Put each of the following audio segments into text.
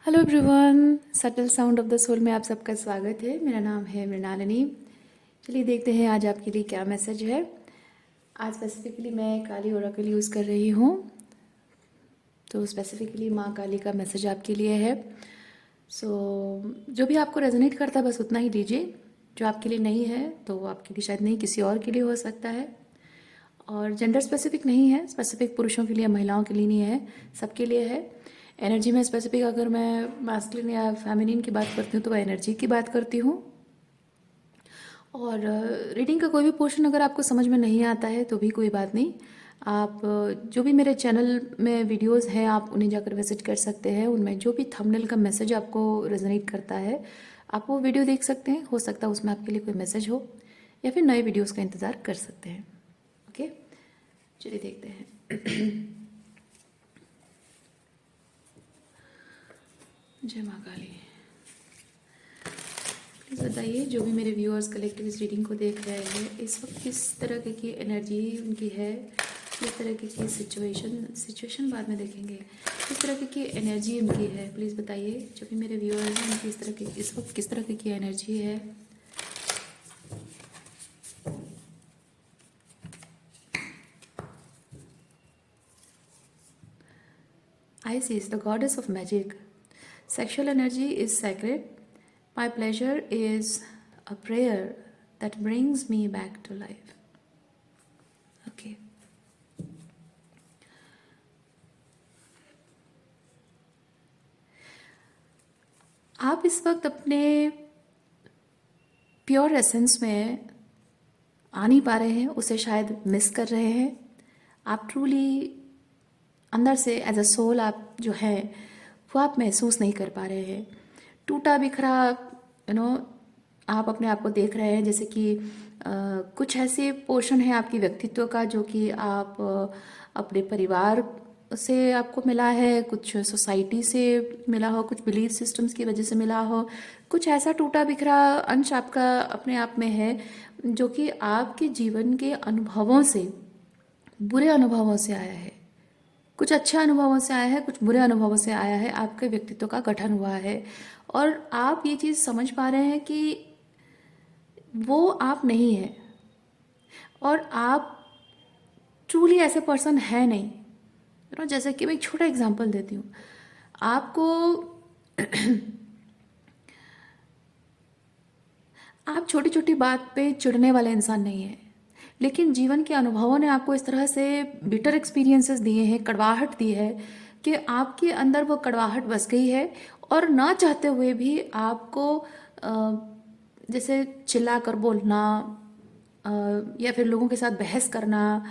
Hello everyone, subtle sound of the soul में आप सबका स्वागत है। मेरा नाम है मृणालिनी। चलिए देखते हैं आज आपके लिए क्या मैसेज है। आज स्पेसिफिकली मैं काली ओरेकल यूज़ कर रही हूँ, तो स्पेसिफिकली माँ काली का मैसेज आपके लिए है। जो भी आपको रेजोनेट करता है बस उतना ही दीजिए। जो आपके लिए नहीं है तो वो आपके लिए शायद नहीं, किसी और के लिए हो सकता है। और जेंडर स्पेसिफिक नहीं है, स्पेसिफिक पुरुषों के लिए महिलाओं के लिए नहीं है, सबके लिए है। एनर्जी में स्पेसिफिक अगर मैं मास्कुलिन या फेमिनिन की बात करती हूँ तो वह एनर्जी की बात करती हूँ। और रीडिंग का कोई भी पोर्शन अगर आपको समझ में नहीं आता है तो भी कोई बात नहीं। आप जो भी मेरे चैनल में वीडियोस हैं आप उन्हें जाकर विजिट कर सकते हैं। उनमें जो भी थंबनेल का मैसेज आपको रेजोनेट करता है आप वो वीडियो देख सकते हैं। हो सकता है उसमें आपके लिए कोई मैसेज हो, या फिर नए वीडियोस का इंतज़ार कर सकते हैं। ओके, चलिए देखते हैं। जय माँ काली। प्लीज़ बताइए, जो भी मेरे व्यूअर्स कलेक्टिव इस रीडिंग को देख रहे हैं इस वक्त किस तरह की एनर्जी उनकी है, किस तरह की सिचुएशन बाद में देखेंगे, किस तरह की एनर्जी उनकी है। प्लीज़ बताइए, जो भी मेरे व्यूअर्स हैं उनकी इस वक्त किस तरह की एनर्जी है। Isis, the goddess of magic. Sexual energy is sacred. My pleasure is a prayer that brings me back to life. Okay. आप इस वक्त अपने प्योर एसेंस में आ नहीं पा रहे हैं, उसे शायद मिस कर रहे हैं। आप ट्रूली अंदर से एज अ सोल आप जो है वो आप महसूस नहीं कर पा रहे हैं। टूटा बिखरा आप अपने आप को देख रहे हैं, जैसे कि कुछ ऐसे पोर्शन है आपकी व्यक्तित्व का जो कि आप अपने परिवार से आपको मिला है, कुछ सोसाइटी से मिला हो, कुछ बिलीफ सिस्टम्स की वजह से मिला हो। कुछ ऐसा टूटा बिखरा अंश आपका अपने आप में है जो कि आपके जीवन के अनुभवों से, बुरे अनुभवों से आया है। कुछ अच्छे अनुभवों से आया है, कुछ बुरे अनुभवों से आया है, आपके व्यक्तित्व का गठन हुआ है। और आप ये चीज़ समझ पा रहे हैं कि वो आप नहीं है, और आप ट्रूली ऐसे पर्सन है नहीं। जैसे कि मैं एक छोटा एग्जांपल देती हूँ आपको। आप छोटी छोटी बात पे चिढ़ने वाले इंसान नहीं है, लेकिन जीवन के अनुभवों ने आपको इस तरह से बिटर एक्सपीरियंसेस दिए हैं, कड़वाहट दी है कि आपके अंदर वो कड़वाहट बस गई है। और ना चाहते हुए भी आपको जैसे चिल्ला कर बोलना या फिर लोगों के साथ बहस करना,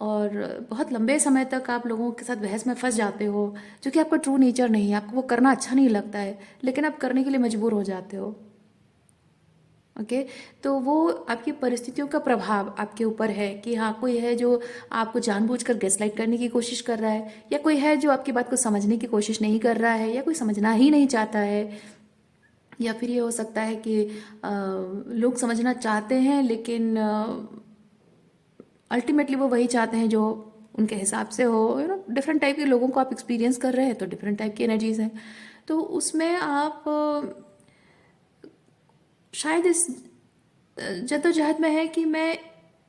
और बहुत लंबे समय तक आप लोगों के साथ बहस में फंस जाते हो, जो कि आपका ट्रू नेचर नहीं है। आपको वो करना अच्छा नहीं लगता है, लेकिन आप करने के लिए मजबूर हो जाते हो। ओके तो वो आपकी परिस्थितियों का प्रभाव आपके ऊपर है कि हाँ, कोई है जो आपको जानबूझकर गैसलाइट करने की कोशिश कर रहा है, या कोई है जो आपकी बात को समझने की कोशिश नहीं कर रहा है, या कोई समझना ही नहीं चाहता है। या फिर ये हो सकता है कि लोग समझना चाहते हैं लेकिन अल्टीमेटली वो वही चाहते हैं जो उनके हिसाब से हो। डिफरेंट टाइप के लोगों को आप एक्सपीरियंस कर रहे हैं तो डिफरेंट टाइप की एनर्जीज हैं। तो उसमें आप शायद इस जद्दोजहद में है कि मैं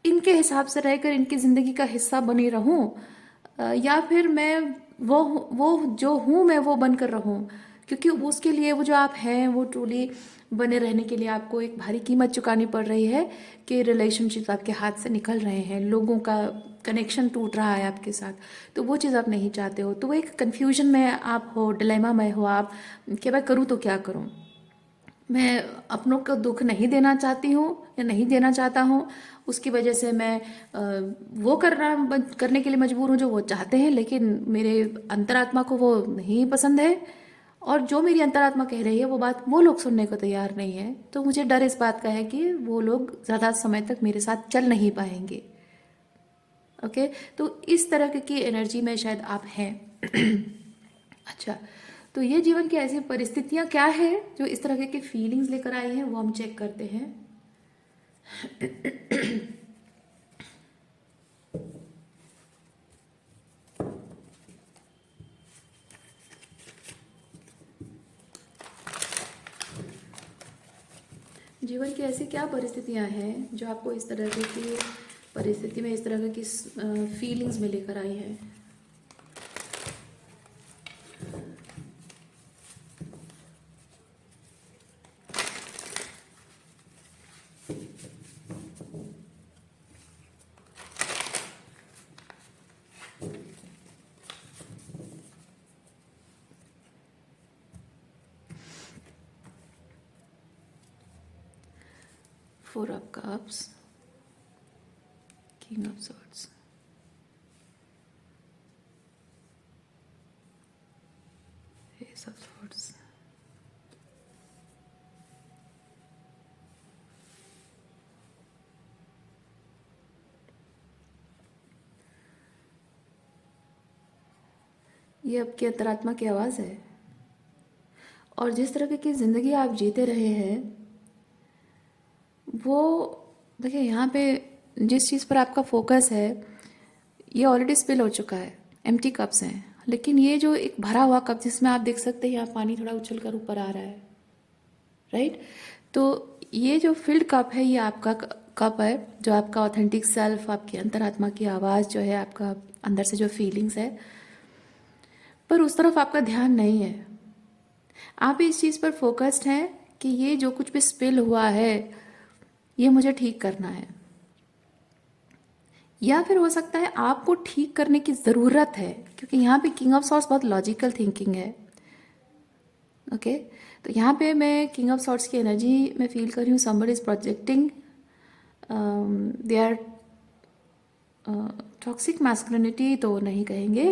इनके हिसाब से रहकर इनकी ज़िंदगी का हिस्सा बनी रहूं, या फिर मैं वो जो हूँ मैं वो बनकर रहूं। क्योंकि उसके लिए वो जो आप हैं वो ट्रूली बने रहने के लिए आपको एक भारी कीमत चुकानी पड़ रही है कि रिलेशनशिप आपके हाथ से निकल रहे हैं, लोगों का कनेक्शन टूट रहा है आपके साथ। तो वो चीज़ आप नहीं चाहते हो, तो वो एक कन्फ्यूजन में आप हो, डिलेमा में हो आप कि मैं करूँ तो क्या करूँ। मैं अपनों को दुख नहीं देना चाहती हूँ या नहीं देना चाहता हूँ, उसकी वजह से मैं वो करने के लिए मजबूर हूँ जो वो चाहते हैं, लेकिन मेरे अंतरात्मा को वो नहीं पसंद है। और जो मेरी अंतरात्मा कह रही है वो बात वो लोग सुनने को तैयार नहीं है। तो मुझे डर इस बात का है कि वो लोग ज़्यादा समय तक मेरे साथ चल नहीं पाएंगे। ओके तो इस तरह की एनर्जी में शायद आप हैं। अच्छा, तो ये जीवन की ऐसी परिस्थितियां क्या है जो इस तरह की फीलिंग्स लेकर आई हैं, वो हम चेक करते हैं। जीवन की ऐसी क्या परिस्थितियां हैं जो आपको इस तरह की परिस्थिति में इस तरह की फीलिंग्स में लेकर आई है? Four of cups, king of swords, S of swords. ये आपकी अंतरात्मा की आवाज़ है। और जिस तरह की ज़िंदगी आप जीते रहे हैं वो, देखिए यहाँ पे जिस चीज़ पर आपका फोकस है ये ऑलरेडी स्पिल हो चुका है, एम्प्टी कप्स हैं। लेकिन ये जो एक भरा हुआ कप जिसमें आप देख सकते हैं यहाँ पानी थोड़ा उछल कर ऊपर आ रहा है, राइट? तो ये जो फिल्ड कप है ये आपका कप है, जो आपका ऑथेंटिक सेल्फ, आपकी अंतरात्मा की आवाज़ जो है, आपका अंदर से जो फीलिंग्स है, पर उस तरफ आपका ध्यान नहीं है। आप इस चीज़ पर फोकस्ड हैं कि ये जो कुछ भी स्पिल हुआ है ये मुझे ठीक करना है, या फिर हो सकता है आपको ठीक करने की ज़रूरत है, क्योंकि यहाँ पे किंग ऑफ सॉर्ड्स बहुत लॉजिकल थिंकिंग है। ओके, तो यहाँ पे मैं किंग ऑफ सॉर्ड्स की एनर्जी में फील कर रही हूँ। Somebody is projecting they are toxic masculinity तो नहीं कहेंगे,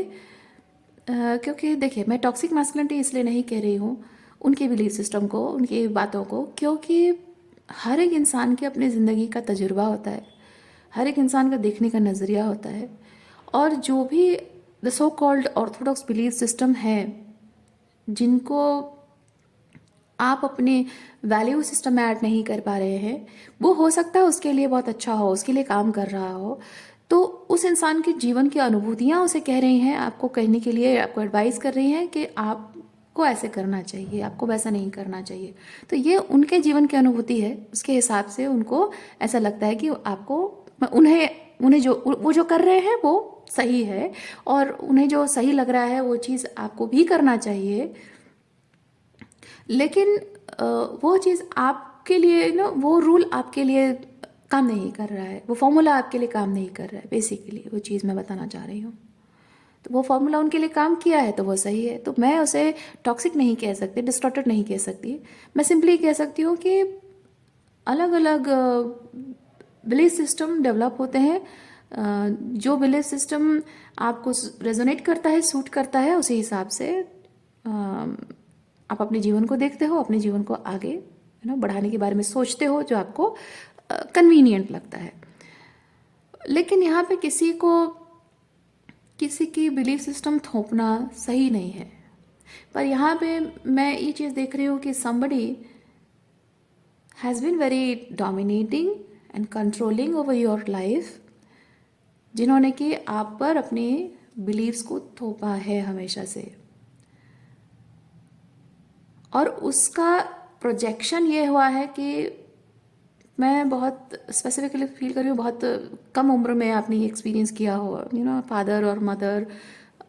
क्योंकि देखिए मैं टॉक्सिक मैस्कुलिनिटी इसलिए नहीं कह रही हूँ उनके बिलीफ सिस्टम को, उनकी बातों को, क्योंकि हर एक इंसान की अपनी ज़िंदगी का तजुर्बा होता है, हर एक इंसान का देखने का नज़रिया होता है। और जो भी the so called Orthodox belief system है जिनको आप अपने वैल्यू सिस्टम में ऐड नहीं कर पा रहे हैं, वो हो सकता है उसके लिए बहुत अच्छा हो, उसके लिए काम कर रहा हो, तो उस इंसान के जीवन की अनुभूतियाँ उसे कह रही हैं, आपको कहने के लिए, आपको एडवाइस कर रही हैं कि आपको ऐसे करना चाहिए, आपको वैसा नहीं करना चाहिए। तो ये उनके जीवन की अनुभूति है, उसके हिसाब से उनको ऐसा लगता है कि आपको उन्हें उन्हें जो वो जो कर रहे हैं वो सही है, और उन्हें जो सही लग रहा है वो चीज़ आपको भी करना चाहिए। लेकिन वो चीज़ आपके लिए ना, वो रूल आपके लिए काम नहीं कर रहा है, वो फॉर्मूला आपके लिए काम नहीं कर रहा है। बेसिकली वो चीज़ मैं बताना चाह रही हूँ, तो वो फॉर्मूला उनके लिए काम किया है तो वो सही है। तो मैं उसे टॉक्सिक नहीं कह सकती, डिस्टॉर्टेड नहीं कह सकती, मैं सिंपली कह सकती हूँ कि अलग अलग बिलीफ सिस्टम डेवलप होते हैं। जो बिलीफ सिस्टम आपको रेजोनेट करता है, सूट करता है, उसी हिसाब से आप अपने जीवन को देखते हो, अपने जीवन को आगे बढ़ाने के बारे में सोचते हो, जो आपको कन्वीनियंट लगता है। लेकिन यहाँ पे किसी की बिलीफ सिस्टम थोपना सही नहीं है। पर यहाँ पे मैं ये चीज़ देख रही हूँ कि somebody has been very dominating and controlling over your life, जिन्होंने कि आप पर अपने बिलीव्स को थोपा है हमेशा से, और उसका प्रोजेक्शन ये हुआ है कि मैं बहुत स्पेसिफिकली फील कर रही हूँ, बहुत कम उम्र में आपने ये एक्सपीरियंस किया हो, फादर और मदर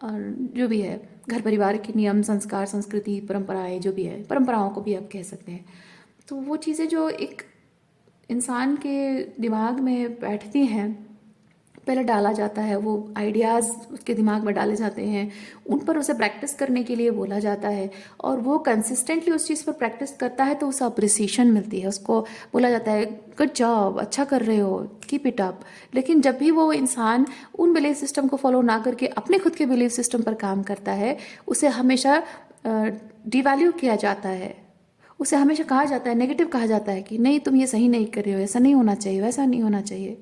और जो भी है, घर परिवार के नियम, संस्कार, संस्कृति, परंपराएं, जो भी है, परंपराओं को भी आप कह सकते हैं। तो वो चीज़ें जो एक इंसान के दिमाग में बैठती हैं, पहले डाला जाता है, वो आइडियाज़ उसके दिमाग में डाले जाते हैं, उन पर उसे प्रैक्टिस करने के लिए बोला जाता है, और वो कंसिस्टेंटली उस चीज़ पर प्रैक्टिस करता है तो उसे अप्रिसिएशन मिलती है, उसको बोला जाता है गुड जॉब, अच्छा कर रहे हो, कीप इट अप। लेकिन जब भी वो इंसान उन बिलीफ सिस्टम को फॉलो ना करके अपने खुद के बिलीफ सिस्टम पर काम करता है, उसे हमेशा डिवैल्यू किया जाता है, उसे हमेशा कहा जाता है, नेगेटिव कहा जाता है कि नहीं तुम ये सही नहीं कर रहे हो, ऐसा नहीं होना चाहिए, वैसा नहीं होना चाहिए।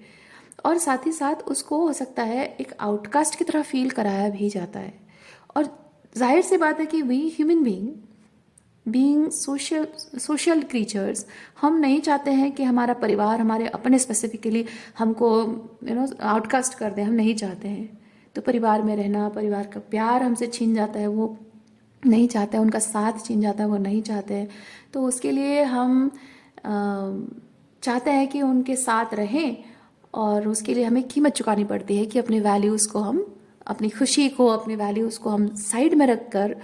और साथ ही साथ उसको हो सकता है एक आउटकास्ट की तरह फील कराया भी जाता है। और जाहिर सी बात है कि we human being social creatures, हम नहीं चाहते हैं कि हमारा परिवार, हमारे अपने स्पेसिफिकली हमको आउटकास्ट कर दें, हम नहीं चाहते हैं। तो परिवार में रहना, परिवार का प्यार हमसे छीन जाता है, वो नहीं चाहते हैं, उनका साथ छीन जाता है, वो नहीं चाहते हैं। तो उसके लिए हम चाहते हैं कि उनके साथ रहें, और उसके लिए हमें कीमत चुकानी पड़ती है कि अपने वैल्यूज़ को हम, अपनी खुशी को, अपने वैल्यूज़ को हम साइड में रख कर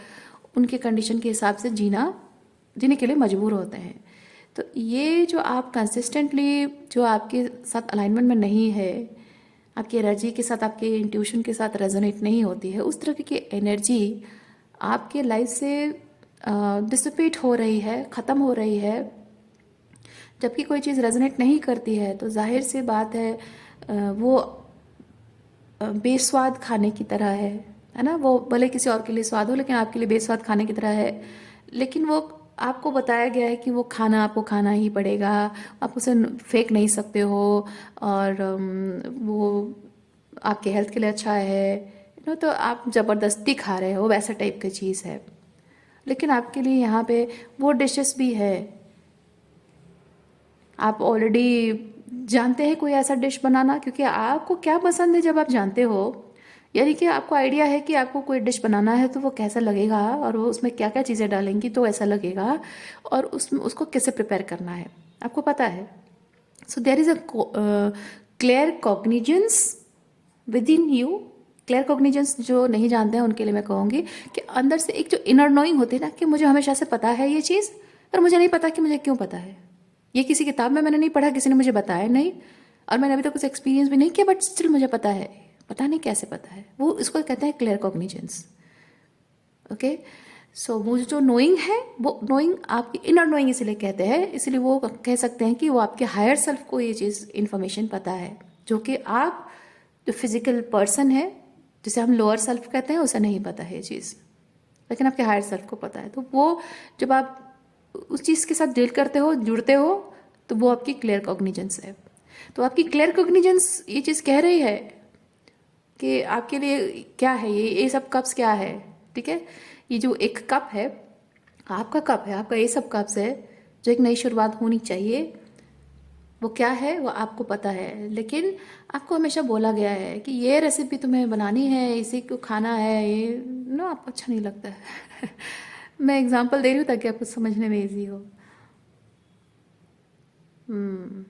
उनके कंडीशन के हिसाब से जीने के लिए मजबूर होते हैं। तो ये जो आप कंसिस्टेंटली, जो आपके साथ अलाइनमेंट में नहीं है, आपकी एनर्जी के साथ, आपके इंट्यूशन के साथ रेजोनेट नहीं होती है, उस तरह की एनर्जी आपके लाइफ से डिसिपेट हो रही है, ख़त्म हो रही है। जबकि कोई चीज़ रेजोनेट नहीं करती है तो जाहिर सी बात है वो बेस्वाद खाने की तरह है ना। वो भले किसी और के लिए स्वाद हो, लेकिन आपके लिए बेस्वाद खाने की तरह है। लेकिन वो आपको बताया गया है कि वो खाना आपको खाना ही पड़ेगा, आप उसे फेंक नहीं सकते हो, और वो आपके हेल्थ के लिए अच्छा है, तो आप ज़बरदस्ती खा रहे हो, वैसा टाइप की चीज़ है। लेकिन आपके लिए यहाँ पे वो डिशेस भी है, आप ऑलरेडी जानते हैं कोई ऐसा डिश बनाना, क्योंकि आपको क्या पसंद है जब आप जानते हो, यानी कि आपको आइडिया है कि आपको कोई डिश बनाना है तो वो कैसा लगेगा और वो उसमें क्या क्या चीज़ें डालेंगी तो ऐसा लगेगा, और उसको कैसे प्रिपेयर करना है आपको पता है। So there is a clear cognizance within you. Clear cognizance जो नहीं जानते हैं उनके लिए मैं कहूँगी कि अंदर से एक जो इनर नोइंग होती है ना, कि मुझे हमेशा से पता है ये चीज़, पर मुझे नहीं पता कि मुझे क्यों पता है। ये किसी किताब में मैंने नहीं पढ़ा, किसी ने मुझे बताया नहीं, और मैंने अभी तक कुछ एक्सपीरियंस भी नहीं किया, बट स्टिल मुझे पता है, पता नहीं कैसे पता है। वो इसको कहते हैं क्लियर कॉग्निजेंस। ओके, सो वो जो नोइंग है, वो नोइंग आपकी इनर नोइंग इसलिए कहते हैं, इसलिए वो कह सकते हैं कि वो आपके हायर सेल्फ को ये चीज़ इन्फॉर्मेशन पता है, जो कि आप जो फिजिकल पर्सन है, जिसे हम लोअर सेल्फ कहते हैं, उसे नहीं पता है ये चीज़, लेकिन आपके हायर सेल्फ को पता है। तो वो जब आप उस चीज़ के साथ डील करते हो, जुड़ते हो, तो वो आपकी क्लियर कॉग्निजेंस है। तो आपकी क्लियर कॉग्निजेंस ये चीज़ कह रही है कि आपके लिए क्या है, ये सब कप्स क्या है, ठीक है। ये जो एक कप है, आपका कप है, आपका ये सब कप्स है, जो एक नई शुरुआत होनी चाहिए, वो क्या है वो आपको पता है। लेकिन आपको हमेशा बोला गया है कि ये रेसिपी तुम्हें बनानी है, इसी को खाना है, ये नो आपको अच्छा नहीं लगता है। मैं एग्जांपल दे रही हूँ ताकि आपको समझने में इजी हो। हम्म।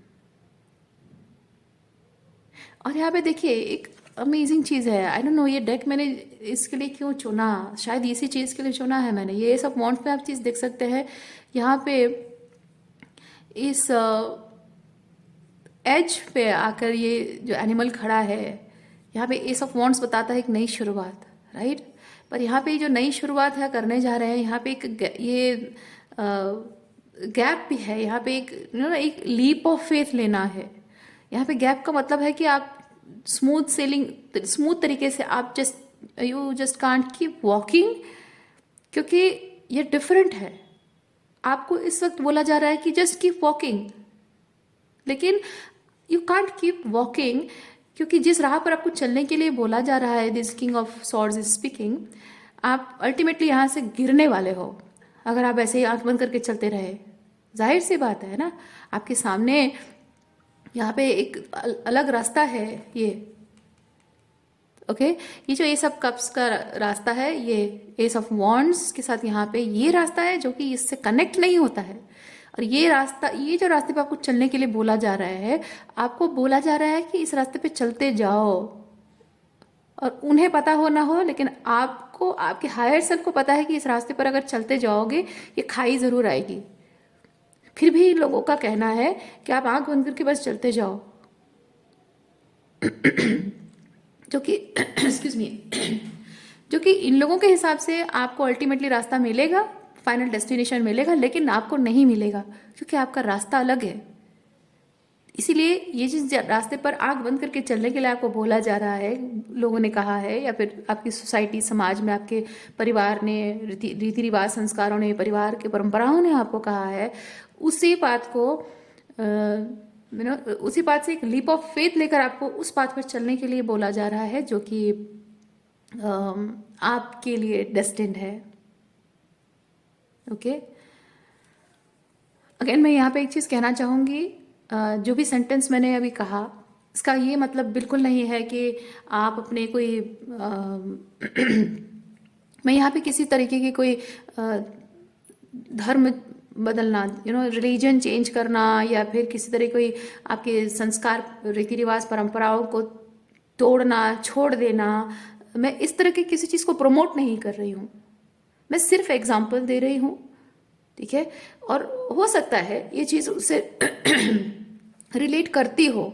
और यहाँ पे देखिए एक अमेजिंग चीज़ है, आई डोंट नो ये डेक मैंने इसके लिए क्यों चुना, शायद इसी चीज़ के लिए चुना है मैंने। ये सब मॉन्ट पे आप चीज़ देख सकते हैं, यहाँ पे इस एज पे आकर ये जो एनिमल खड़ा है, यहाँ पे एस ऑफ वॉन्ड्स बताता है एक नई शुरुआत, राइट। पर यहाँ पे जो नई शुरुआत है करने जा रहे हैं, यहाँ पे ये गैप भी है, यहाँ पे एक एक लीप ऑफ फेथ लेना है। यहाँ पे गैप का मतलब है कि आप स्मूथ तरीके से आप you just can't keep walking, क्योंकि ये डिफरेंट है। आपको इस वक्त बोला जा रहा है कि जस्ट कीप वॉकिंग, लेकिन यू कांट कीप वॉकिंग, क्योंकि जिस राह पर आपको चलने के लिए बोला जा रहा है, this king of swords is speaking, आप अल्टीमेटली यहाँ से गिरने वाले हो अगर आप ऐसे ही आंख बंद करके चलते रहे। जाहिर सी बात है ना, आपके सामने यहाँ पे एक अलग रास्ता है ये। ओके, ये जो एस ऑफ कप्स का रास्ता है, ये एस ऑफ वॉन्ड्स के साथ यहाँ पे ये रास्ता है जो कि इससे कनेक्ट नहीं होता है। और ये रास्ता, ये जो रास्ते पे आपको चलने के लिए बोला जा रहा है, आपको बोला जा रहा है कि इस रास्ते पे चलते जाओ, और उन्हें पता हो ना हो, लेकिन आपको, आपके हायर सेल्फ को पता है कि इस रास्ते पर अगर चलते जाओगे ये खाई जरूर आएगी। फिर भी लोगों का कहना है कि आप आंख बंद करके बस चलते जाओ, जो कि एक्सक्यूज मी, जो कि इन लोगों के हिसाब से आपको अल्टीमेटली रास्ता मिलेगा, फाइनल डेस्टिनेशन मिलेगा, लेकिन आपको नहीं मिलेगा, क्योंकि आपका रास्ता अलग है। इसीलिए ये जिस रास्ते पर आंख बंद करके चलने के लिए आपको बोला जा रहा है, लोगों ने कहा है, या फिर आपकी सोसाइटी, समाज में, आपके परिवार ने, रीति रिवाज, संस्कारों ने, परिवार के परंपराओं ने आपको कहा है, उसी बात को उसी बात से एक लीप ऑफ फेथ लेकर आपको उस बात पर चलने के लिए बोला जा रहा है, जो कि आपके लिए डेस्टिन्ड है। ओके, अगेन मैं यहाँ पे एक चीज़ कहना चाहूँगी, जो भी सेंटेंस मैंने अभी कहा, इसका ये मतलब बिल्कुल नहीं है कि आप अपने कोई मैं यहाँ पे किसी तरीके की कोई धर्म बदलना, रिलीजन चेंज करना, या फिर किसी तरह कोई आपके संस्कार, रीति रिवाज, परंपराओं को तोड़ना, छोड़ देना, मैं इस तरह की किसी चीज़ को प्रमोट नहीं कर रही हूँ। मैं सिर्फ एग्जाम्पल दे रही हूँ, ठीक है। और हो सकता है ये चीज़ उससे रिलेट करती हो,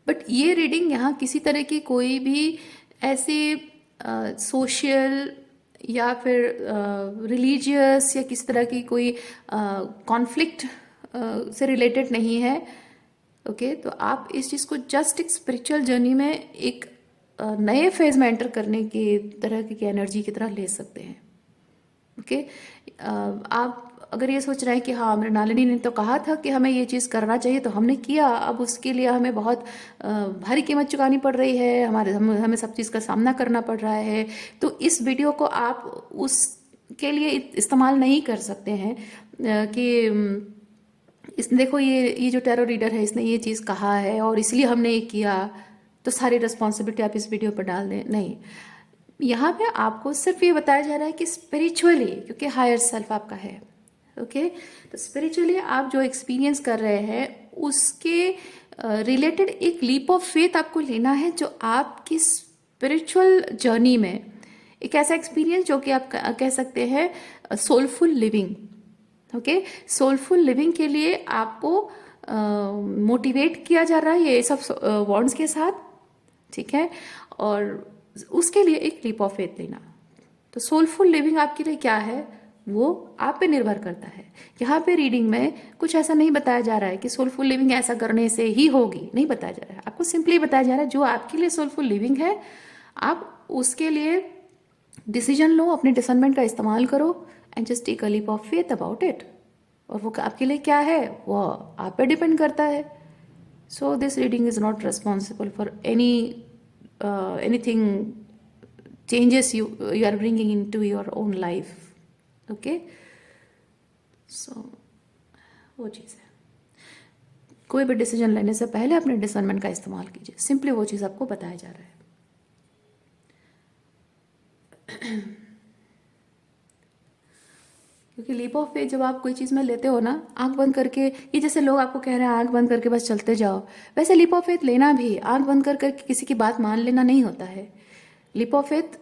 बट ये रीडिंग यहाँ किसी तरह की कोई भी ऐसी सोशल या फिर रिलीजियस या किसी तरह की कोई कॉन्फ्लिक्ट से रिलेटेड नहीं है। ओके, तो आप इस चीज़ को जस्ट एक स्पिरिचुअल जर्नी में एक नए फेज में एंटर करने की तरह की एनर्जी की तरह ले सकते हैं। ओके, आप अगर ये सोच रहे हैं कि हाँ, मृणालिनी ने तो कहा था कि हमें ये चीज़ करना चाहिए तो हमने किया, अब उसके लिए हमें बहुत भारी कीमत चुकानी पड़ रही है, हमें सब चीज़ का सामना करना पड़ रहा है, तो इस वीडियो को आप उसके लिए इस्तेमाल नहीं कर सकते हैं कि इसने देखो ये जो टैरो रीडर है इसने ये चीज़ कहा है और इसलिए हमने ये किया, तो सारी रिस्पॉन्सिबिलिटी आप इस वीडियो पर डाल दें। नहीं, यहाँ पे आपको सिर्फ ये बताया जा रहा है कि स्पिरिचुअली, क्योंकि हायर सेल्फ आपका है, ओके, तो स्पिरिचुअली आप जो एक्सपीरियंस कर रहे हैं उसके रिलेटेड एक लीप ऑफ फेथ आपको लेना है, जो आपकी स्पिरिचुअल जर्नी में एक ऐसा एक्सपीरियंस जो कि आप कह सकते हैं soulful living. Okay, soulful living के लिए आपको मोटिवेट किया जा रहा है ये सब वॉन्ड्स के साथ, ठीक है, और उसके लिए एक लीप ऑफ फेथ लेना। तो सोलफुल लिविंग आपके लिए क्या है वो आप पे निर्भर करता है। यहाँ पे रीडिंग में कुछ ऐसा नहीं बताया जा रहा है कि सोलफुल लिविंग ऐसा करने से ही होगी, नहीं बताया जा रहा है। आपको सिंपली बताया जा रहा है जो आपके लिए सोलफुल लिविंग है आप उसके लिए डिसीजन लो, अपने डिसर्नमेंट का इस्तेमाल करो and just take a leap of faith about it. और वो आपके लिए क्या है वो आप पे डिपेंड करता है। So this reading is not responsible for anything changes you are bringing into your own life. Okay, so वो चीज़ है, कोई भी डिसीजन लेने से पहले अपने डिसर्नमेंट का इस्तेमाल कीजिए, सिंपली वो चीज़ आपको बताया जा रहा है। क्योंकि लीप ऑफ फेथ जब आप कोई चीज़ में लेते हो ना, आंख बंद करके, ये जैसे लोग आपको कह रहे हैं आंख बंद करके बस चलते जाओ, वैसे लीप ऑफ फेथ लेना भी आंख बंद करके किसी की बात मान लेना नहीं होता है। लीप ऑफ फेथ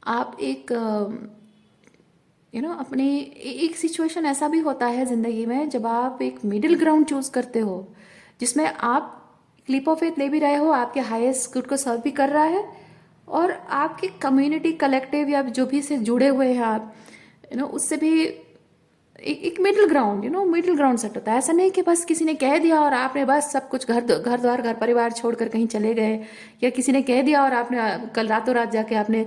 आप एक अपने एक सिचुएशन ऐसा भी होता है ज़िंदगी में जब आप एक मिडिल ग्राउंड चूज करते हो, जिसमें आप लीप ऑफ फेथ ले भी रहे हो, आपके हाईएस्ट गुड को सर्व भी कर रहा है, और आपके कम्युनिटी कलेक्टिव या जो भी से जुड़े हुए हैं आप, उससे भी एक middle ground, middle ground set होता है। ऐसा नहीं कि बस किसी ने कह दिया और आपने बस सब कुछ घर द्वार घर परिवार छोड़कर कहीं चले गए, या किसी ने कह दिया और आपने कल रातों रात जाके आपने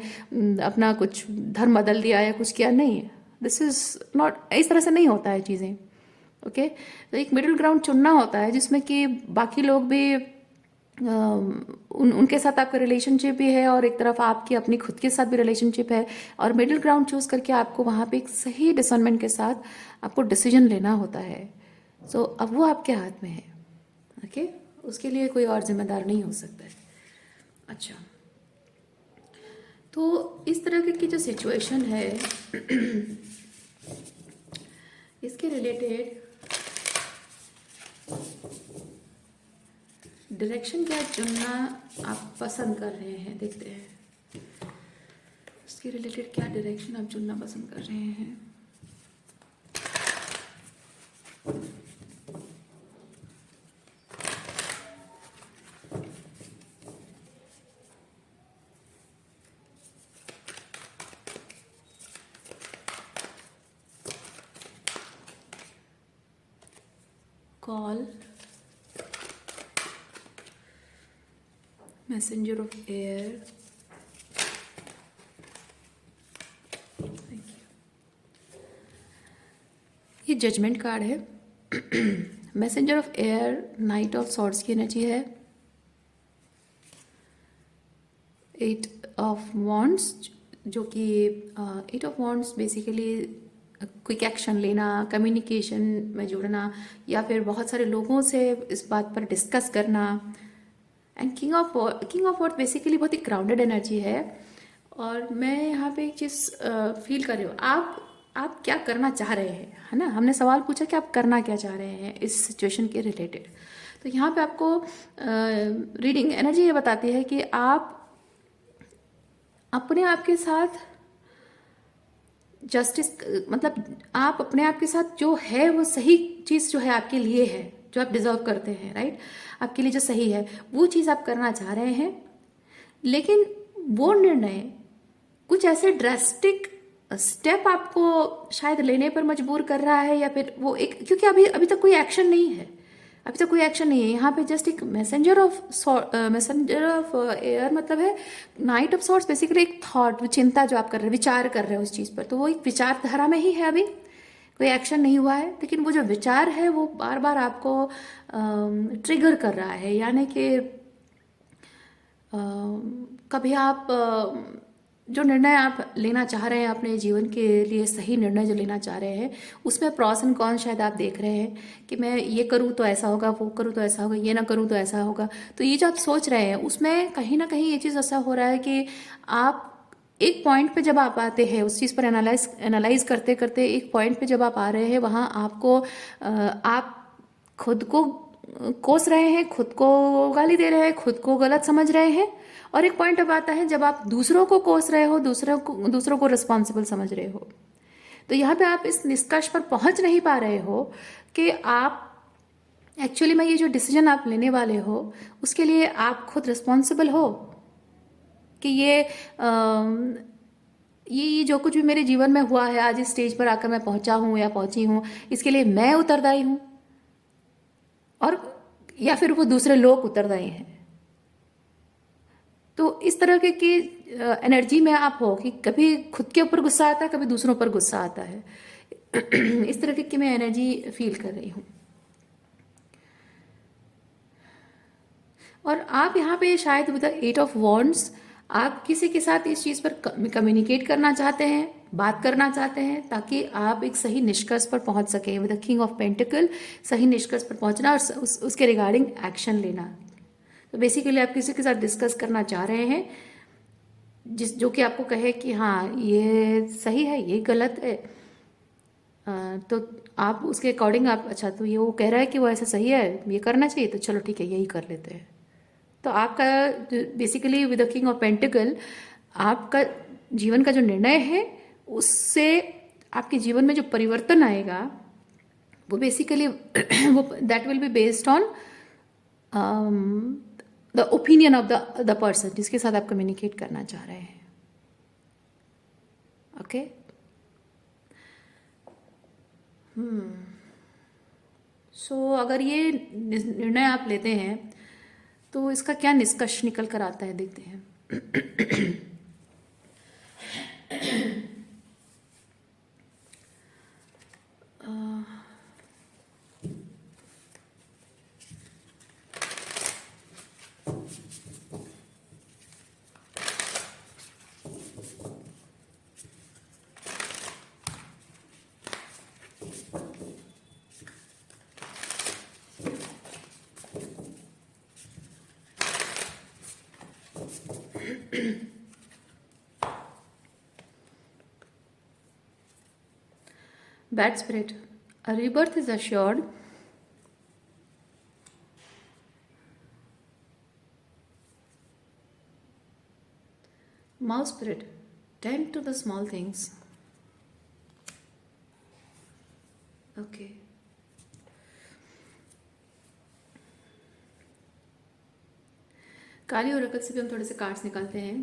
अपना कुछ धर्म बदल दिया या कुछ किया। नहीं, दिस इज नॉट, इस तरह से नहीं होता है चीज़ें। ओके, तो एक मिडिल ग्राउंड चुनना होता है जिसमें कि बाकी लोग भी उनके साथ आपका रिलेशनशिप भी है और एक तरफ आपकी अपनी खुद के साथ भी रिलेशनशिप है, और मिडिल ग्राउंड चूज करके आपको वहाँ पे एक सही डिसर्नमेंट के साथ आपको डिसीजन लेना होता है। सो अब वो आपके हाथ में है। ओके, उसके लिए कोई और जिम्मेदार नहीं हो सकता है। अच्छा, तो इस तरह की जो सिचुएशन है इसके रिलेटेड डायरेक्शन क्या चुनना आप पसंद कर रहे हैं, देखते हैं उसके रिलेटेड क्या डायरेक्शन आप चुनना पसंद कर रहे हैं। कॉल, मैसेंजर ऑफ एयर, ये जजमेंट कार्ड है। Messenger of air night of swords की एनर्जी है। 8 ऑफ वॉन्ड्स, जो कि 8 of wands basically quick action लेना, कम्युनिकेशन में जुड़ना, या फिर बहुत सारे लोगों से इस बात पर डिस्कस करना। एंड किंग ऑफ वॉर्ड बेसिकली बहुत ही क्राउडेड एनर्जी है। और मैं यहाँ पे एक चीज़ फील कर रही हूँ, आप आप क्या करना चाह रहे हैं, है ना। हमने सवाल पूछा कि आप करना क्या चाह रहे हैं इस सिचुएशन के रिलेटेड। तो यहाँ पे आपको रीडिंग एनर्जी ये बताती है कि आप अपने आप के साथ जस्टिस, मतलब आप अपने आप के साथ जो है वो सही चीज़ जो है आपके लिए है, जो आप डिजर्व करते हैं, राइट। आपके लिए जो सही है वो चीज़ आप करना चाह रहे हैं, लेकिन वो निर्णय कुछ ऐसे ड्रास्टिक स्टेप आपको शायद लेने पर मजबूर कर रहा है, या फिर वो एक, क्योंकि अभी अभी तक कोई एक्शन नहीं है, अभी तक कोई एक्शन नहीं है। यहाँ पे जस्ट एक मैसेंजर ऑफ एयर, मतलब है नाइट ऑफ सॉर्ट्स, बेसिकली एक थॉट, चिंता जो आप कर रहे हैं, विचार कर रहे हो उस चीज़ पर, तो वो एक विचारधारा में ही है, अभी कोई एक्शन नहीं हुआ है। लेकिन वो जो विचार है वो बार बार आपको ट्रिगर कर रहा है, यानी कि कभी आप जो निर्णय आप लेना चाह रहे हैं अपने जीवन के लिए, सही निर्णय जो लेना चाह रहे हैं, उसमें प्रॉस एंड कॉन्स शायद आप देख रहे हैं कि मैं ये करूँ तो ऐसा होगा, वो करूँ तो ऐसा होगा, ये ना करूँ तो ऐसा होगा। तो ये जो आप सोच रहे हैं उसमें कहीं ना कहीं ये चीज़ ऐसा हो रहा है कि आप एक पॉइंट पे जब आप आते हैं उस चीज़ पर एनालाइज करते करते एक पॉइंट पे जब आप आ रहे हैं, वहाँ आपको आप खुद को कोस रहे हैं, खुद को गाली दे रहे हैं, खुद को गलत समझ रहे हैं। और एक पॉइंट अब आता है जब आप दूसरों को कोस रहे हो, दूसरों को रिस्पॉन्सिबल समझ रहे हो। तो यहाँ पे आप इस निष्कर्ष पर पहुंच नहीं पा रहे हो कि आप एक्चुअली में ये जो डिसीजन आप लेने वाले हो उसके लिए आप खुद रिस्पॉन्सिबल हो, कि ये जो कुछ भी मेरे जीवन में हुआ है, आज इस स्टेज पर आकर मैं पहुंचा हूं या पहुंची हूं, इसके लिए मैं उत्तरदायी हूं, और या फिर वो दूसरे लोग उत्तरदायी हैं। तो इस तरह की एनर्जी में आप हो कि कभी खुद के ऊपर गुस्सा आता है, कभी दूसरों पर गुस्सा आता है। इस तरह की मैं एनर्जी फील कर रही हूँ। और आप यहाँ पे शायद विद द 8 ऑफ वॉन्ड्स आप किसी के साथ इस चीज़ पर कम्युनिकेट करना चाहते हैं, बात करना चाहते हैं, ताकि आप एक सही निष्कर्ष पर पहुंच सकें। With the king of pentacle, सही निष्कर्ष पर पहुंचना और उसके रिगार्डिंग एक्शन लेना। तो बेसिकली आप किसी के साथ डिस्कस करना चाह रहे हैं जो कि आपको कहे कि हाँ ये सही है, ये गलत है। तो आप उसके अकॉर्डिंग आप, अच्छा तो ये वो कह रहा है कि वो ऐसा सही है, ये करना चाहिए, तो चलो ठीक है यही कर लेते हैं। तो आपका basically with the king of pentacle, आपका जीवन का जो निर्णय है उससे आपके जीवन में जो परिवर्तन आएगा वो बेसिकली वो that will be based on the opinion of the person जिसके साथ आप कम्युनिकेट करना चाह रहे हैं। ओके। सो अगर ये निर्णय आप लेते हैं तो इसका क्या निष्कर्ष निकल कर आता है, देखते हैं। Bad spirit, a rebirth is assured. Mouse spirit, tend to the small things. Okay. Kali Oracle से भी हम थोड़े से कार्ड्स निकालते हैं,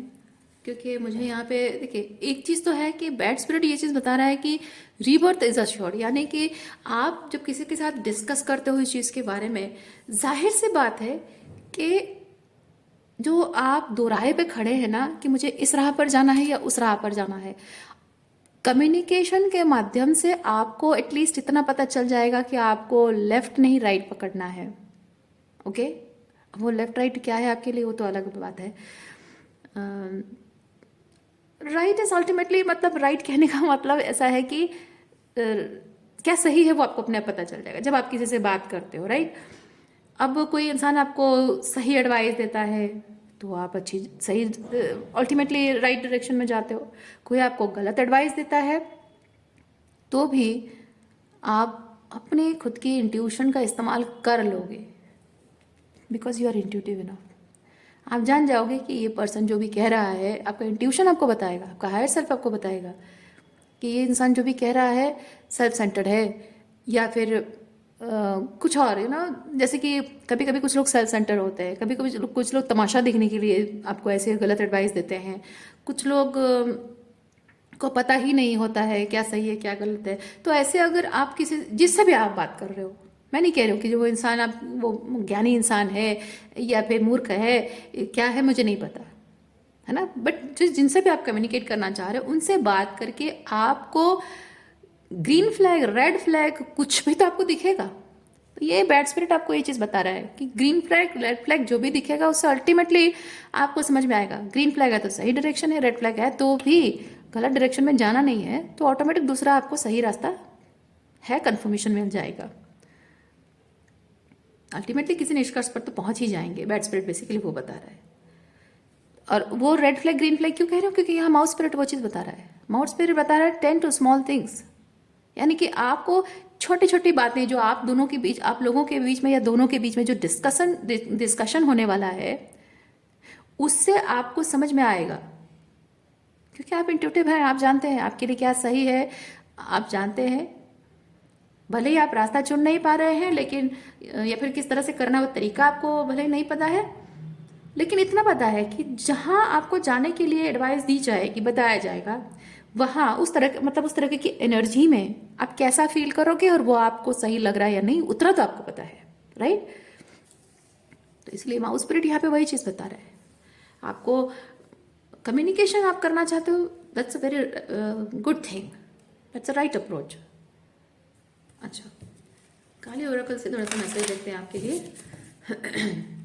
क्योंकि मुझे यहाँ पे देखिए एक चीज़ तो है कि बैड स्पिरिट ये चीज़ बता रहा है कि रीबर्थ इज अश्योर्ड, यानी कि आप जब किसी के साथ डिस्कस करते हो इस चीज़ के बारे में, जाहिर सी बात है कि जो आप दो राह पे खड़े हैं ना, कि मुझे इस राह पर जाना है या उस राह पर जाना है, कम्युनिकेशन के माध्यम से आपको एटलीस्ट इतना पता चल जाएगा कि आपको लेफ्ट नहीं राइट पकड़ना है। ओके। वो लेफ्ट राइट क्या है आपके लिए वो तो अलग बात है। राइट इज अल्टीमेटली, मतलब राइट कहने का मतलब ऐसा है कि क्या सही है वो आपको अपने आप पता चल जाएगा जब आप किसी से बात करते हो, राइट। अब कोई इंसान आपको सही एडवाइस देता है तो आप अच्छी सही अल्टीमेटली राइट डायरेक्शन में जाते हो। कोई आपको गलत एडवाइस देता है तो भी आप अपने खुद की इंट्यूशन का इस्तेमाल कर लोगे, because you are intuitive enough. आप जान जाओगे कि ये पर्सन जो भी कह रहा है, आपका इंट्यूशन आपको बताएगा, आपका हायर सेल्फ आपको बताएगा कि ये इंसान जो भी कह रहा है सेल्फ सेंटर्ड है, या फिर कुछ और है ना। जैसे कि कभी कभी कुछ लोग सेल्फ सेंटर होते हैं, कभी कभी कुछ लोग तमाशा दिखने के लिए आपको ऐसे गलत एडवाइस देते हैं, कुछ लोग को पता ही नहीं होता है क्या सही है क्या गलत है। तो ऐसे अगर आप किसी जिससे भी आप बात कर रहे हो, मैं नहीं कह रही हूँ कि जो वो इंसान आप वो ज्ञानी इंसान है या फिर मूर्ख है, क्या है मुझे नहीं पता, है ना, बट जिनसे भी आप कम्युनिकेट करना चाह रहे हो उनसे बात करके आपको ग्रीन फ्लैग, रेड फ्लैग, कुछ भी तो आपको दिखेगा। तो ये बैड स्पिरिट आपको ये चीज़ बता रहा है कि ग्रीन फ्लैग, रेड फ्लैग जो भी दिखेगा उससे अल्टीमेटली आपको समझ में आएगा। ग्रीन फ्लैग है तो सही डायरेक्शन है, रेड फ्लैग है तो भी गलत डायरेक्शन में जाना नहीं है, तो ऑटोमेटिक दूसरा आपको सही रास्ता है कन्फर्मेशन मिल जाएगा। अल्टीमेटली किसी निष्कर्ष पर तो पहुंच ही जाएंगे, बैड स्पिरिट बेसिकली वो बता रहा है। और वो रेड फ्लैग ग्रीन फ्लैग क्यों कह रहे हो, क्योंकि यहाँ माउथ स्पिरिट वो चीज़ बता रहा है। माउथ स्पिरिट बता रहा है 10 टू स्मॉल थिंग्स, यानी कि आपको छोटी छोटी बातें जो आप दोनों के बीच, आप लोगों के बीच में या दोनों के बीच में जो डिस्कशन होने वाला है उससे आपको समझ में आएगा, क्योंकि आप इंट्यूटिव हैं, आप जानते हैं आपके लिए क्या सही है, आप जानते हैं। भले ही आप रास्ता चुन नहीं पा रहे हैं, लेकिन या फिर किस तरह से करना वो तरीका आपको भले ही नहीं पता है, लेकिन इतना पता है कि जहां आपको जाने के लिए एडवाइस दी जाएगी, बताया जाएगा, वहां उस तरह मतलब उस तरह की एनर्जी में आप कैसा फील करोगे और वो आपको सही लग रहा है या नहीं, उतना तो आपको पता है, राइट। तो इसलिए माउस स्पिरिट यहाँ पे वही चीज़ बता रहा है। आपको कम्युनिकेशन आप करना चाहते हो, that's a very good thing, that's a right approach. अच्छा, काली ओरेकल से थोड़ा सा मैसेज देखते हैं आपके लिए।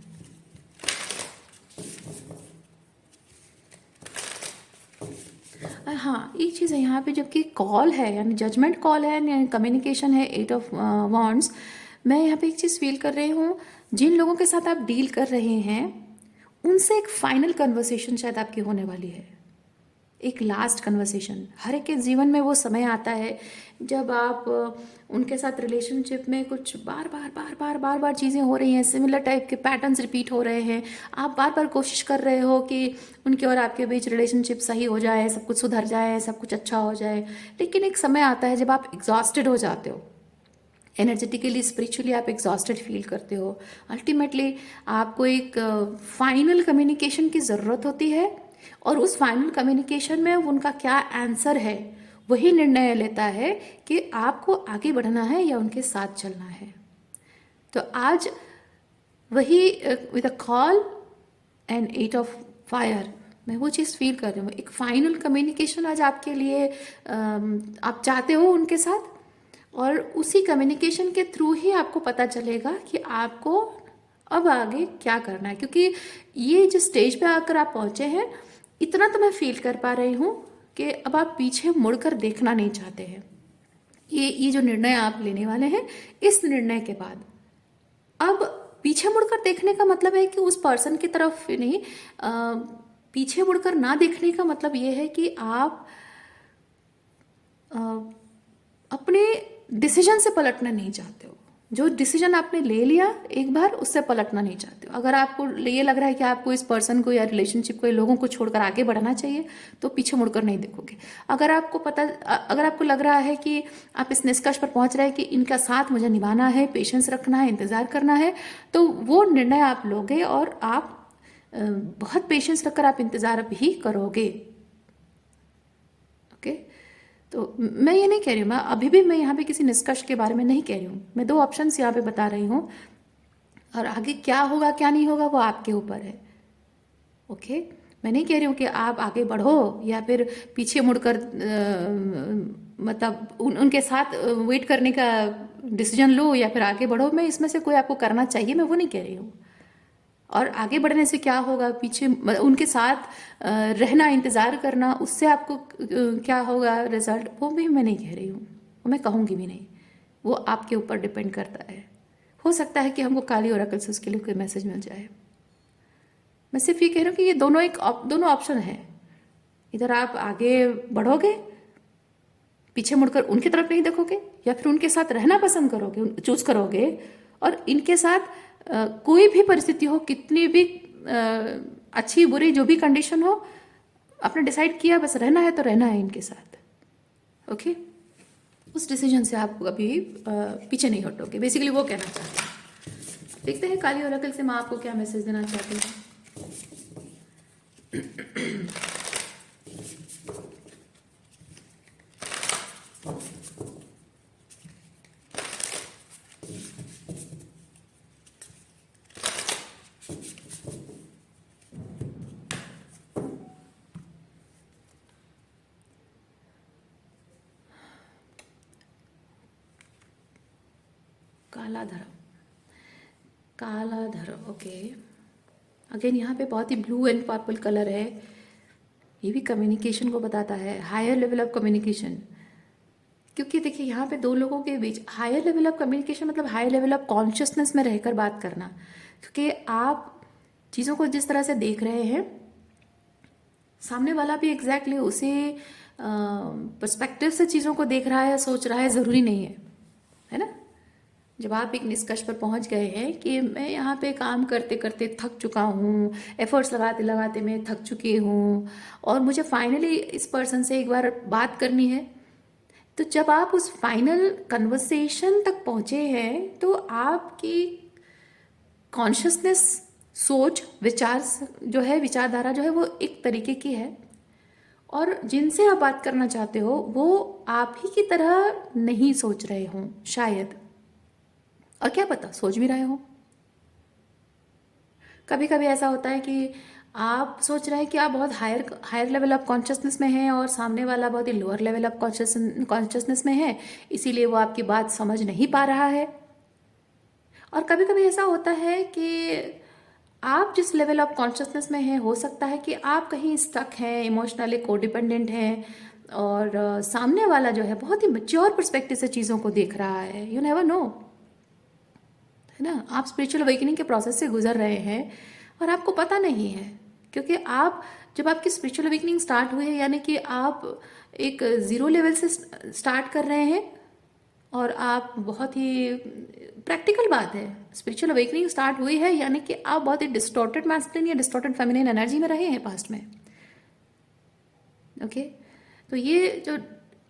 हाँ, एक चीज़ है यहाँ पे, जबकि कॉल है यानी जजमेंट कॉल है यानी कम्युनिकेशन है 8 ऑफ वॉन्ड्स, मैं यहाँ पे एक चीज़ फील कर रही हूँ, जिन लोगों के साथ आप डील कर रहे हैं उनसे एक फाइनल कन्वर्सेशन शायद आपकी होने वाली है, एक लास्ट कन्वर्सेशन। हर एक के जीवन में वो समय आता है जब आप उनके साथ रिलेशनशिप में कुछ बार बार बार बार बार बार चीज़ें हो रही हैं, सिमिलर टाइप के पैटर्न्स रिपीट हो रहे हैं, आप बार बार कोशिश कर रहे हो कि उनके और आपके बीच रिलेशनशिप सही हो जाए, सब कुछ सुधर जाए, सब कुछ अच्छा हो जाए, लेकिन एक समय आता है जब आप एग्जॉस्टेड हो जाते हो, एनर्जेटिकली स्पिरिचुअली आप एग्जॉस्टेड फील करते हो। अल्टीमेटली आपको एक फाइनल कम्युनिकेशन की ज़रूरत होती है, और उस फाइनल कम्युनिकेशन में उनका क्या आंसर है वही निर्णय लेता है कि आपको आगे बढ़ना है या उनके साथ चलना है। तो आज वही with a call and 8 of fire मैं वो चीज़ फील कर रही हूँ, एक फाइनल कम्युनिकेशन आज आपके लिए आप चाहते हो उनके साथ, और उसी कम्युनिकेशन के थ्रू ही आपको पता चलेगा कि आपको अब आगे क्या करना है। क्योंकि ये जो स्टेज पे आकर आप पहुँचे हैं, इतना तो मैं फील कर पा रही हूँ कि अब आप पीछे मुड़कर देखना नहीं चाहते हैं। ये जो निर्णय आप लेने वाले हैं, इस निर्णय के बाद अब पीछे मुड़कर देखने का मतलब है कि उस पर्सन की तरफ नहीं, पीछे मुड़कर ना देखने का मतलब ये है कि आप अ, अपने डिसीजन से पलटना नहीं चाहते हो। जो डिसीजन आपने ले लिया एक बार, उससे पलटना नहीं चाहते हो। अगर आपको ये लग रहा है कि आपको इस पर्सन को या रिलेशनशिप को या लोगों को छोड़कर आगे बढ़ना चाहिए, तो पीछे मुड़कर नहीं देखोगे। अगर आपको लग रहा है कि आप इस निष्कर्ष पर पहुंच रहे हैं कि इनका साथ मुझे निभाना है, पेशेंस रखना है, इंतजार करना है, तो वो निर्णय आप लोगे और आप बहुत पेशेंस रखकर आप इंतजार भी करोगे। ओके, तो मैं ये नहीं कह रही हूँ, मैं अभी भी मैं यहाँ पे किसी निष्कर्ष के बारे में नहीं कह रही हूँ, मैं 2 ऑप्शंस यहाँ पे बता रही हूँ, और आगे क्या होगा क्या नहीं होगा वो आपके ऊपर है। ओके, मैं नहीं कह रही हूँ कि आप आगे बढ़ो या फिर पीछे मुड़कर मतलब उनके साथ वेट करने का डिसीजन लो या फिर आगे बढ़ो, मैं इसमें से कोई आपको करना चाहिए मैं वो नहीं कह रही हूँ। और आगे बढ़ने से क्या होगा, पीछे उनके साथ रहना, इंतज़ार करना, उससे आपको क्या होगा रिजल्ट, वो भी मैं नहीं कह रही हूँ, वो मैं कहूँगी भी नहीं, वो आपके ऊपर डिपेंड करता है। हो सकता है कि हमको काली ओरेकल से उसके लिए कोई मैसेज मिल जाए। मैं सिर्फ ये कह रही हूँ कि ये दोनों ऑप्शन है, इधर आप आगे बढ़ोगे पीछे मुड़कर उनकी तरफ नहीं देखोगे, या फिर उनके साथ रहना पसंद करोगे, चूज करोगे, और इनके साथ कोई भी परिस्थिति हो, कितनी भी अच्छी बुरी जो भी कंडीशन हो, आपने डिसाइड किया बस रहना है तो रहना है इनके साथ। ओके, उस डिसीजन से आप कभी पीछे नहीं हटोगे, बेसिकली वो कहना चाहते हैं। देखते हैं काली ओरेकल से माँ आपको क्या मैसेज देना चाहती है। कालाधर, कालाधर, ओके। अगेन यहाँ पे बहुत ही ब्लू एंड पर्पल कलर है, ये भी कम्युनिकेशन को बताता है, हायर लेवल ऑफ कम्युनिकेशन। क्योंकि देखिए यहाँ पे दो लोगों के बीच हायर लेवल ऑफ कम्युनिकेशन मतलब हायर लेवल ऑफ कॉन्शियसनेस में रहकर बात करना। क्योंकि आप चीज़ों को जिस तरह से देख रहे हैं, सामने वाला भी एग्जैक्टली उसी पर्सपेक्टिव से चीज़ों को देख रहा है, सोच रहा है, ज़रूरी नहीं है ना। जब आप एक निष्कर्ष पर पहुंच गए हैं कि मैं यहाँ पे काम करते करते थक चुका हूँ, एफर्ट्स लगाते लगाते मैं थक चुकी हूँ, और मुझे फाइनली इस पर्सन से एक बार बात करनी है, तो जब आप उस फाइनल कन्वर्सेशन तक पहुँचे हैं तो आपकी कॉन्शियसनेस, सोच, विचार जो है, विचारधारा जो है वो एक तरीके की है, और जिनसे आप बात करना चाहते हो वो आप ही की तरह नहीं सोच रहे हों शायद, और क्या पता सोच भी रहे हो। कभी कभी ऐसा होता है कि आप सोच रहे हैं कि आप बहुत हायर लेवल ऑफ कॉन्शियसनेस में हैं और सामने वाला बहुत ही लोअर लेवल ऑफ कॉन्शियसनेस में है, इसीलिए वो आपकी बात समझ नहीं पा रहा है। और कभी कभी ऐसा होता है कि आप जिस लेवल ऑफ कॉन्शियसनेस में हैं, हो सकता है कि आप कहीं स्टक हैं, इमोशनली कोडिपेंडेंट हैं, और सामने वाला जो है बहुत ही मैच्योर पर्सपेक्टिव से चीज़ों को देख रहा है। यू नेवर नो, है ना। आप स्पिरिचुअल अवेकनिंग के प्रोसेस से गुजर रहे हैं और आपको पता नहीं है, क्योंकि आप जब आपकी स्पिरिचुअल अवेकनिंग स्टार्ट हुई है, यानी कि आप एक ज़ीरो लेवल से स्टार्ट कर रहे हैं, और आप बहुत ही प्रैक्टिकल बात है, स्पिरिचुअल अवेकनिंग स्टार्ट हुई है यानी कि आप बहुत ही डिस्टॉर्टेड मैस्कुलिन या डिस्टॉर्टेड फेमिनिन एनर्जी में रहे हैं पास्ट में। ओके, तो ये जो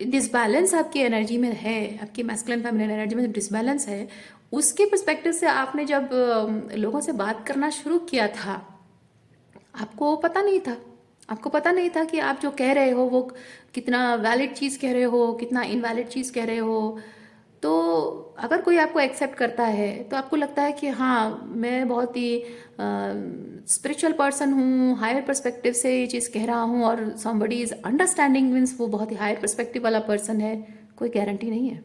डिसबैलेंस आपकी एनर्जी में है, आपकी मैस्कुलिन फेमिनिन एनर्जी में जो डिसबैलेंस है, उसके पर्सपेक्टिव से आपने जब लोगों से बात करना शुरू किया था, आपको पता नहीं था, आपको पता नहीं था कि आप जो कह रहे हो वो कितना वैलिड चीज़ कह रहे हो, कितना इनवैलिड चीज़ कह रहे हो। तो अगर कोई आपको एक्सेप्ट करता है तो आपको लगता है कि हाँ, मैं बहुत ही स्पिरिचुअल पर्सन हूँ, हायर पर्सपेक्टिव से ये चीज़ कह रहा हूँ, और समबडी इज़ अंडरस्टैंडिंग मीन्स वो बहुत ही हायर पर्सपेक्टिव वाला पर्सन है। कोई गारंटी नहीं है।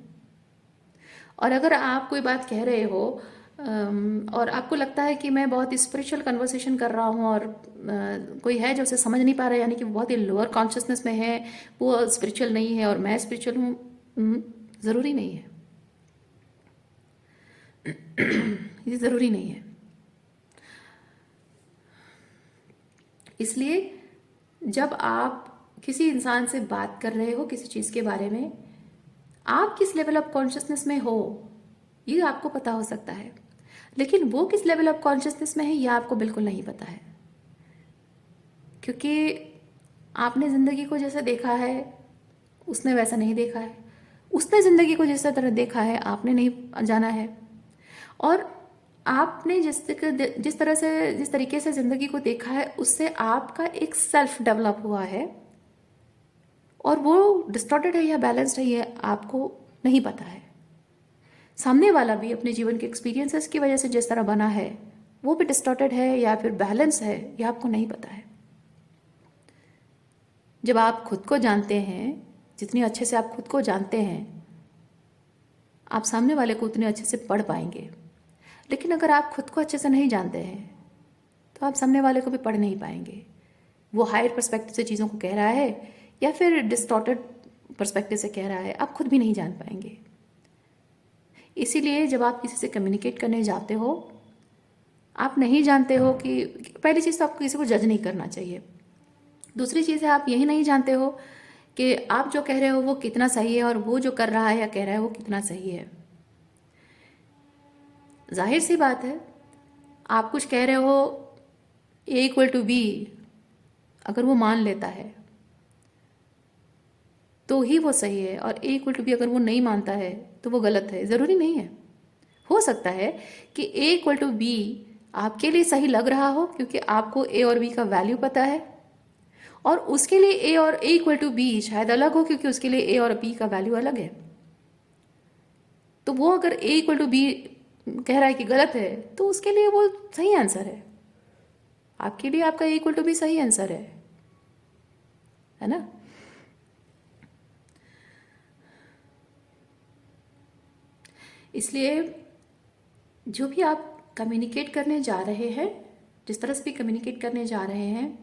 और अगर आप कोई बात कह रहे हो और आपको लगता है कि मैं बहुत ही स्पिरिचुअल कन्वर्सेशन कर रहा हूँ, और कोई है जो उसे समझ नहीं पा रहा है, यानी कि वो बहुत ही लोअर कॉन्शियसनेस में है, वो स्पिरिचुअल नहीं है और मैं स्पिरिचुअल हूँ, ज़रूरी नहीं है। ये ज़रूरी नहीं है। इसलिए जब आप किसी इंसान से बात कर रहे हो किसी चीज़ के बारे में, आप किस लेवल ऑफ कॉन्शियसनेस में हो ये आपको पता हो सकता है, लेकिन वो किस लेवल ऑफ कॉन्शियसनेस में है ये आपको बिल्कुल नहीं पता है। क्योंकि आपने ज़िंदगी को जैसे देखा है उसने वैसा नहीं देखा है, उसने ज़िंदगी को जिस तरह देखा है आपने नहीं जाना है, और आपने जिस तरह से, जिस तरीके से ज़िंदगी को देखा है उससे आपका एक सेल्फ डेवलप हुआ है, और वो डिस्टॉर्टेड है या बैलेंस्ड है ये आपको नहीं पता है। सामने वाला भी अपने जीवन के एक्सपीरियंसेस की वजह से जिस तरह बना है वो भी डिस्टॉर्टेड है या फिर बैलेंस है, ये आपको नहीं पता है। जब आप खुद को जानते हैं, जितनी अच्छे से आप खुद को जानते हैं, आप सामने वाले को उतने अच्छे से पढ़ पाएंगे। लेकिन अगर आप खुद को अच्छे से नहीं जानते हैं तो आप सामने वाले को भी पढ़ नहीं पाएंगे। वो हायर पर्सपेक्टिव से चीज़ों को कह रहा है या फिर डिस्टॉर्टेड पर्सपेक्टिव से कह रहा है, आप खुद भी नहीं जान पाएंगे। इसीलिए जब आप किसी से कम्युनिकेट करने जाते हो, आप नहीं जानते हो कि पहली चीज़ तो आपको किसी को जज नहीं करना चाहिए। दूसरी चीज़ है आप यही नहीं जानते हो कि आप जो कह रहे हो वो कितना सही है और वो जो कर रहा है या कह रहा है वो कितना सही है। जाहिर सी बात है, आप कुछ कह रहे हो A=B, अगर वो मान लेता है तो ही वो सही है, और A=B अगर वो नहीं मानता है तो वो गलत है। ज़रूरी नहीं है। हो सकता है कि A=B आपके लिए सही लग रहा हो क्योंकि आपको A और B का वैल्यू पता है, और उसके लिए A=B शायद अलग हो क्योंकि उसके लिए A और B का वैल्यू अलग है। तो वो अगर A=B कह रहा है कि गलत है तो उसके लिए वो सही आंसर है, आपके लिए आपका A=B सही आंसर है ना। इसलिए जो भी आप कम्युनिकेट करने जा रहे हैं, जिस तरह से भी कम्युनिकेट करने जा रहे हैं,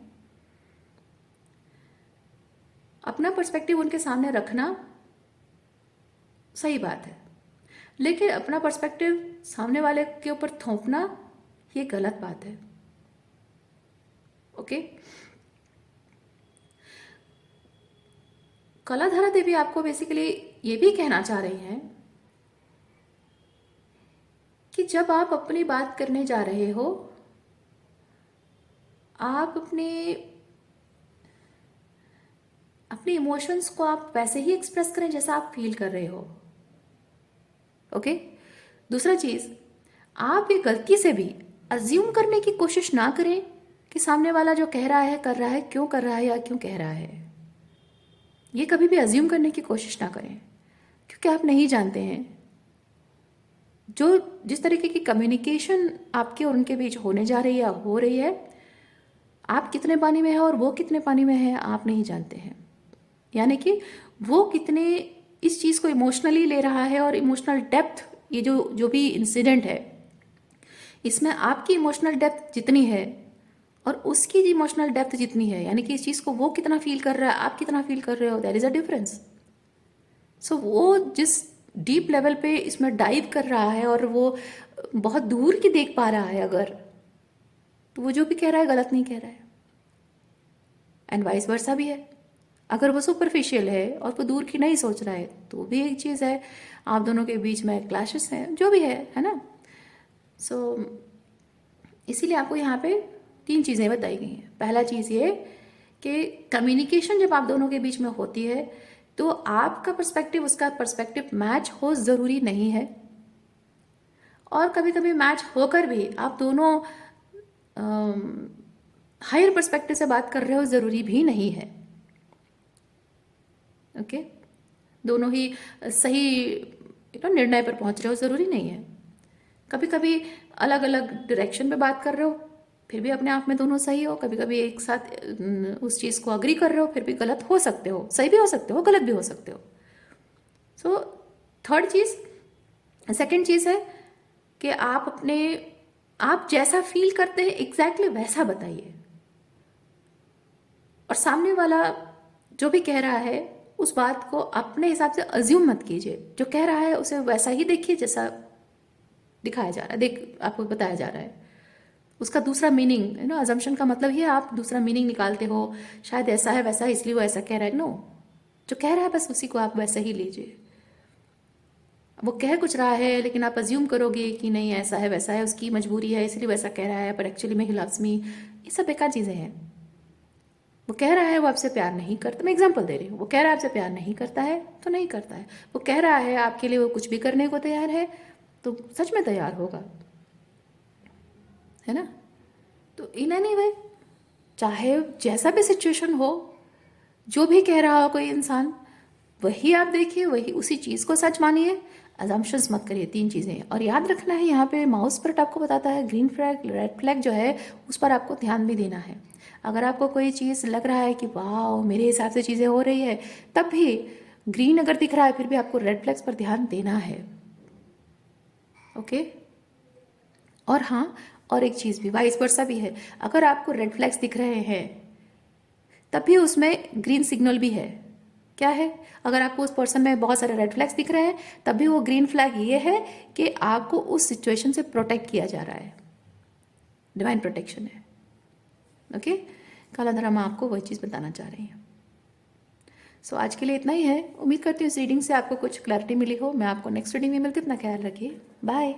अपना पर्सपेक्टिव उनके सामने रखना सही बात है, लेकिन अपना पर्सपेक्टिव सामने वाले के ऊपर थोपना ये गलत बात है। ओके। कलाधारा देवी आपको बेसिकली ये भी कहना चाह रही हैं कि जब आप अपनी बात करने जा रहे हो, आप अपने अपने इमोशंस को आप वैसे ही एक्सप्रेस करें जैसा आप फील कर रहे हो। ओके। दूसरा चीज, आप ये गलती से भी अज्यूम करने की कोशिश ना करें कि सामने वाला जो कह रहा है कर रहा है, क्यों कर रहा है या क्यों कह रहा है। ये कभी भी अज्यूम करने की कोशिश ना करें क्योंकि आप नहीं जानते हैं जो जिस तरीके की कम्युनिकेशन आपके और उनके बीच होने जा रही है या हो रही है, आप कितने पानी में है और वो कितने पानी में है आप नहीं जानते हैं। यानी कि वो कितने इस चीज़ को इमोशनली ले रहा है, और इमोशनल डेप्थ, ये जो जो भी इंसिडेंट है इसमें आपकी इमोशनल डेप्थ जितनी है और उसकी इमोशनल डेप्थ जितनी है, यानी कि इस चीज़ को वो कितना फील कर रहा है आप कितना फील कर रहे हो, देयर इज़ अ डिफरेंस। सो वो जिस डीप लेवल पे इसमें डाइव कर रहा है और वो बहुत दूर की देख पा रहा है अगर, तो वो जो भी कह रहा है गलत नहीं कह रहा है। एंड वाइस वर्सा भी है, अगर वो सुपरफिशियल है और वो दूर की नहीं सोच रहा है तो भी एक चीज़ है, आप दोनों के बीच में क्लैशेस हैं जो भी है ना। सो इसीलिए आपको यहाँ पे 3 चीज़ें बताई गई हैं। पहला चीज़ ये कि कम्युनिकेशन जब आप दोनों के बीच में होती है तो आपका पर्सपेक्टिव उसका पर्सपेक्टिव मैच हो ज़रूरी नहीं है, और कभी कभी मैच होकर भी आप दोनों हायर पर्सपेक्टिव से बात कर रहे हो ज़रूरी भी नहीं है। ओके। दोनों ही सही निर्णय पर पहुंच रहे हो ज़रूरी नहीं है। कभी कभी अलग अलग डायरेक्शन में बात कर रहे हो फिर भी अपने आप में दोनों सही हो, कभी कभी एक साथ उस चीज़ को अग्री कर रहे हो फिर भी गलत हो सकते हो, सही भी हो सकते हो गलत भी हो सकते हो। सो थर्ड चीज़, सेकंड चीज़ है कि आप जैसा फील करते हैं एग्जैक्टली वैसा बताइए, और सामने वाला जो भी कह रहा है उस बात को अपने हिसाब से अज्यूम मत कीजिए, जो कह रहा है उसे वैसा ही देखिए जैसा दिखाया जा रहा है, आपको बताया जा रहा है। उसका दूसरा मीनिंग अजम्पशन का मतलब ही है आप दूसरा मीनिंग निकालते हो, शायद ऐसा है वैसा है इसलिए वो ऐसा कह रहा है। नो, जो कह रहा है बस उसी को आप वैसा ही लीजिए। वो कह कुछ रहा है लेकिन आप अज्यूम करोगे कि नहीं ऐसा है वैसा है, उसकी मजबूरी है इसलिए वैसा कह रहा है, पर एक्चुअली में ही लव्स मी, ये सब बेकार चीज़ें हैं। वो कह रहा है वो आपसे प्यार नहीं करता, मैं एग्जांपल दे रही हूँ, वो कह रहा है आपसे प्यार नहीं करता है तो नहीं करता है। वो कह रहा है आपके लिए वो कुछ भी करने को तैयार है तो सच में तैयार होगा, है ना। तो इन एनी वे, चाहे जैसा भी सिचुएशन हो, जो भी कह रहा हो कोई इंसान वही आप देखिए, वही उसी चीज़ को सच मानिए, अजम्पशंस मत करिए। 3 चीज़ें, और याद रखना है यहाँ पे माउस पर आपको बताता है ग्रीन फ्लैग रेड फ्लैग जो है उस पर आपको ध्यान भी देना है। अगर आपको कोई चीज़ लग रहा है कि वाह मेरे हिसाब से चीज़ें हो रही है, तब भी ग्रीन अगर दिख रहा है फिर भी आपको रेड फ्लैग्स पर ध्यान देना है। ओके। और हाँ, और एक चीज़ भी वाइस वर्सा भी है, अगर आपको रेड फ्लैग्स दिख रहे हैं तब भी उसमें ग्रीन सिग्नल भी है। क्या है? अगर आपको उस पर्सन में बहुत सारे रेड फ्लैग्स दिख रहे हैं तब भी वो ग्रीन फ्लैग ये है कि आपको उस सिचुएशन से प्रोटेक्ट किया जा रहा है, डिवाइन प्रोटेक्शन है। ओके। काला धर्मा आपको वही चीज़ बताना चाह रही है। सो आज के लिए इतना ही है। उम्मीद करती हूँ इस रीडिंग से आपको कुछ क्लैरिटी मिली हो। मैं आपको नेक्स्ट रीडिंग में मिलती हूँ। अपना ख्याल रखिए। बाय।